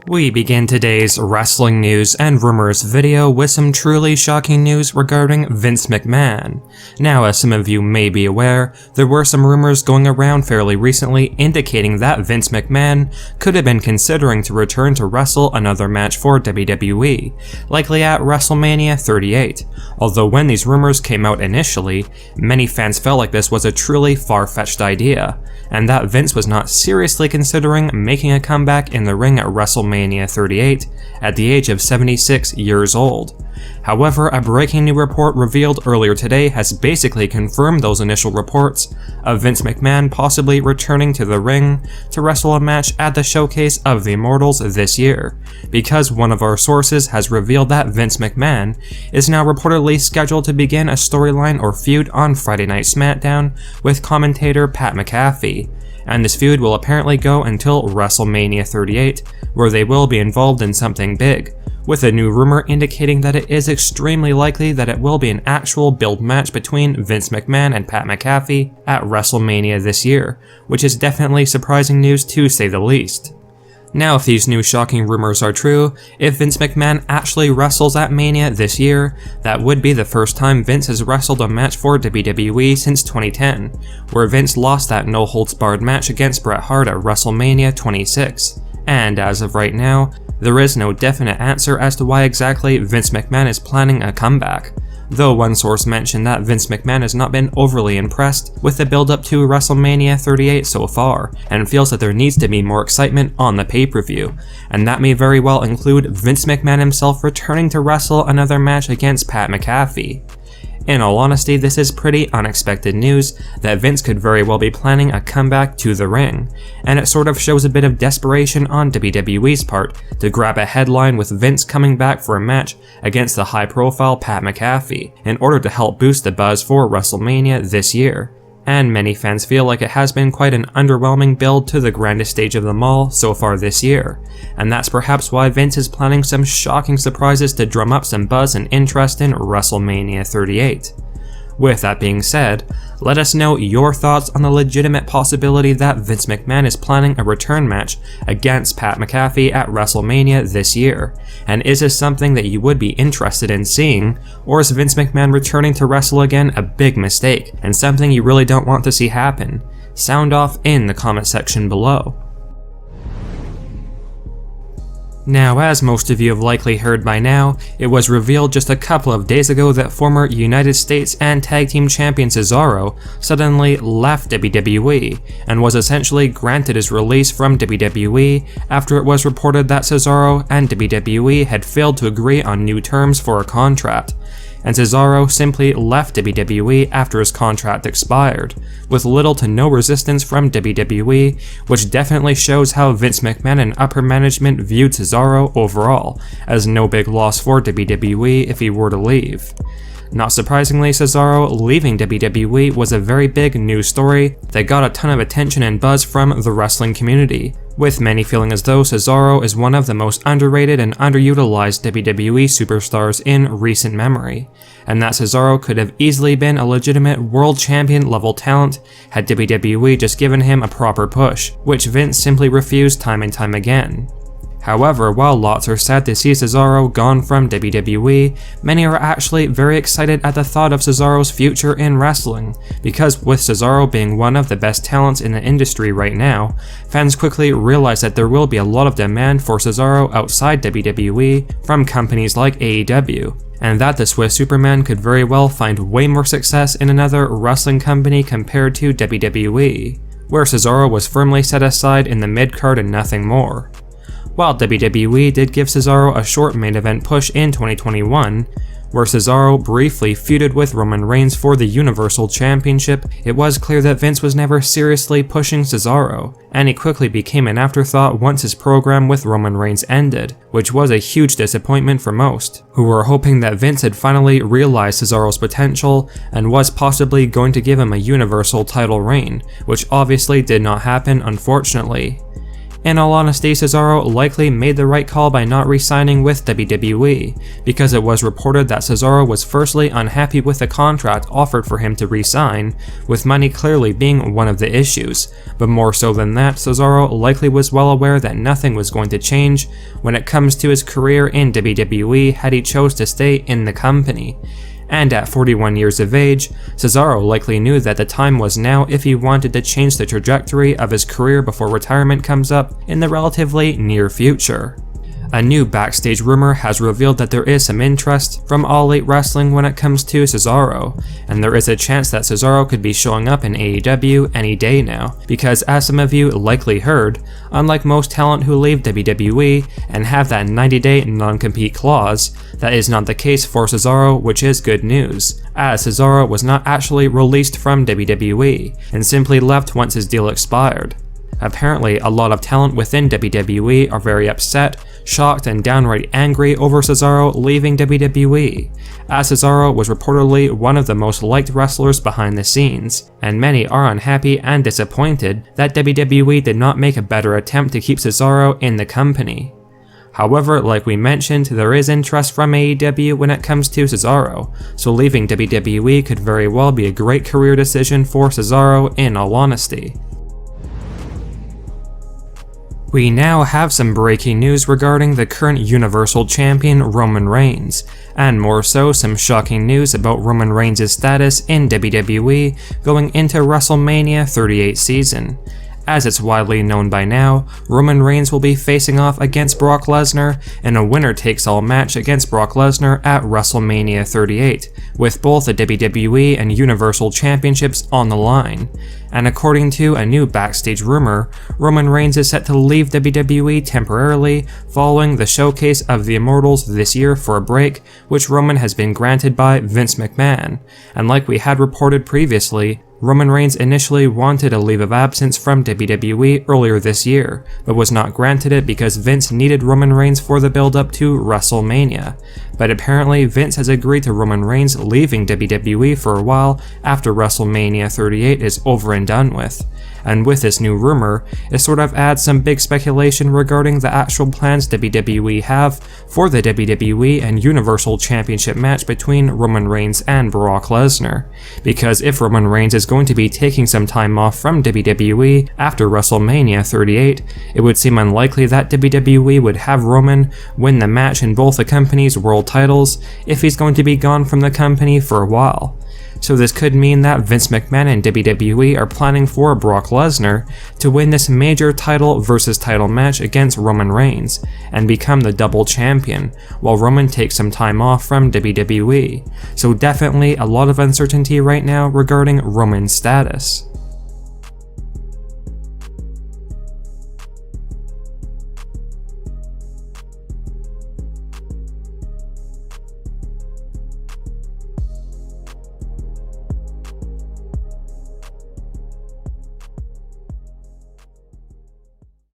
We begin today's wrestling news and rumors video with some truly shocking news regarding Vince McMahon. Now, as some of you may be aware, there were some rumors going around fairly recently indicating that Vince McMahon could have been considering to return to wrestle another match for WWE, likely at WrestleMania 38. Although when these rumors came out initially, many fans felt like this was a truly far-fetched idea, and that Vince was not seriously considering making a comeback in the ring at WrestleMania 38 at the age of 76 years old. However, a breaking new report revealed earlier today has basically confirmed those initial reports of Vince McMahon possibly returning to the ring to wrestle a match at the Showcase of the Immortals this year, because one of our sources has revealed that Vince McMahon is now reportedly scheduled to begin a storyline or feud on Friday Night SmackDown with commentator Pat McAfee. And this feud will apparently go until WrestleMania 38, where they will be involved in something big, with a new rumor indicating that it is extremely likely that it will be an actual build match between Vince McMahon and Pat McAfee at WrestleMania this year, which is definitely surprising news to say the least. Now, if these new shocking rumors are true, if Vince McMahon actually wrestles at Mania this year, that would be the first time Vince has wrestled a match for WWE since 2010, where Vince lost that no-holds-barred match against Bret Hart at WrestleMania 26. And as of right now, there is no definite answer as to why exactly Vince McMahon is planning a comeback, though one source mentioned that Vince McMahon has not been overly impressed with the build-up to WrestleMania 38 so far, and feels that there needs to be more excitement on the pay-per-view, and that may very well include Vince McMahon himself returning to wrestle another match against Pat McAfee. In all honesty, this is pretty unexpected news that Vince could very well be planning a comeback to the ring, and it sort of shows a bit of desperation on WWE's part to grab a headline with Vince coming back for a match against the high-profile Pat McAfee in order to help boost the buzz for WrestleMania this year. And many fans feel like it has been quite an underwhelming build to the grandest stage of them all so far this year, and that's perhaps why Vince is planning some shocking surprises to drum up some buzz and interest in WrestleMania 38. With that being said, let us know your thoughts on the legitimate possibility that Vince McMahon is planning a return match against Pat McAfee at WrestleMania this year, and is this something that you would be interested in seeing, or is Vince McMahon returning to wrestle again a big mistake, and something you really don't want to see happen? Sound off in the comment section below. Now, as most of you have likely heard by now, it was revealed just a couple of days ago that former United States and Tag Team Champion Cesaro suddenly left WWE, and was essentially granted his release from WWE after it was reported that Cesaro and WWE had failed to agree on new terms for a contract. And Cesaro simply left WWE after his contract expired, with little to no resistance from WWE, which definitely shows how Vince McMahon and upper management viewed Cesaro overall, as no big loss for WWE if he were to leave. Not surprisingly, Cesaro leaving WWE was a very big news story that got a ton of attention and buzz from the wrestling community, with many feeling as though Cesaro is one of the most underrated and underutilized WWE superstars in recent memory, and that Cesaro could have easily been a legitimate world champion level talent had WWE just given him a proper push, which Vince simply refused time and time again. However, while lots are sad to see Cesaro gone from WWE, many are actually very excited at the thought of Cesaro's future in wrestling, because with Cesaro being one of the best talents in the industry right now, fans quickly realize that there will be a lot of demand for Cesaro outside WWE from companies like AEW, and that the Swiss Superman could very well find way more success in another wrestling company compared to WWE, where Cesaro was firmly set aside in the mid-card and nothing more. While WWE did give Cesaro a short main event push in 2021, where Cesaro briefly feuded with Roman Reigns for the Universal Championship, it was clear that Vince was never seriously pushing Cesaro, and he quickly became an afterthought once his program with Roman Reigns ended, which was a huge disappointment for most, who were hoping that Vince had finally realized Cesaro's potential and was possibly going to give him a Universal title reign, which obviously did not happen, unfortunately. In all honesty, Cesaro likely made the right call by not re-signing with WWE, because it was reported that Cesaro was firstly unhappy with the contract offered for him to re-sign, with money clearly being one of the issues, but more so than that, Cesaro likely was well aware that nothing was going to change when it comes to his career in WWE had he chose to stay in the company. And at 41 years of age, Cesaro likely knew that the time was now if he wanted to change the trajectory of his career before retirement comes up in the relatively near future. A new backstage rumor has revealed that there is some interest from All Elite Wrestling when it comes to Cesaro, and there is a chance that Cesaro could be showing up in AEW any day now, because as some of you likely heard, unlike most talent who leave WWE and have that 90-day non-compete clause, that is not the case for Cesaro, which is good news, as Cesaro was not actually released from WWE, and simply left once his deal expired. Apparently, a lot of talent within WWE are very upset, shocked, and downright angry over Cesaro leaving WWE, as Cesaro was reportedly one of the most liked wrestlers behind the scenes, and many are unhappy and disappointed that WWE did not make a better attempt to keep Cesaro in the company. However, like we mentioned, there is interest from AEW when it comes to Cesaro, so leaving WWE could very well be a great career decision for Cesaro in all honesty. We now have some breaking news regarding the current Universal Champion Roman Reigns, and more so some shocking news about Roman Reigns' status in WWE going into WrestleMania 38 season. As it's widely known by now, Roman Reigns will be facing off against Brock Lesnar in a winner-takes-all match against Brock Lesnar at WrestleMania 38, with both the WWE and Universal Championships on the line. And according to a new backstage rumor, Roman Reigns is set to leave WWE temporarily following the Showcase of the Immortals this year for a break, which Roman has been granted by Vince McMahon. And like we had reported previously, Roman Reigns initially wanted a leave of absence from WWE earlier this year, but was not granted it because Vince needed Roman Reigns for the build-up to WrestleMania. But apparently Vince has agreed to Roman Reigns leaving WWE for a while after WrestleMania 38 is over and done with. And with this new rumor, it sort of adds some big speculation regarding the actual plans WWE have for the WWE and Universal Championship match between Roman Reigns and Brock Lesnar. Because if Roman Reigns is going to be taking some time off from WWE after WrestleMania 38, it would seem unlikely that WWE would have Roman win the match in both the company's world titles if he's going to be gone from the company for a while. So this could mean that Vince McMahon and WWE are planning for Brock Lesnar to win this major title versus title match against Roman Reigns and become the double champion, while Roman takes some time off from WWE. So definitely a lot of uncertainty right now regarding Roman's status.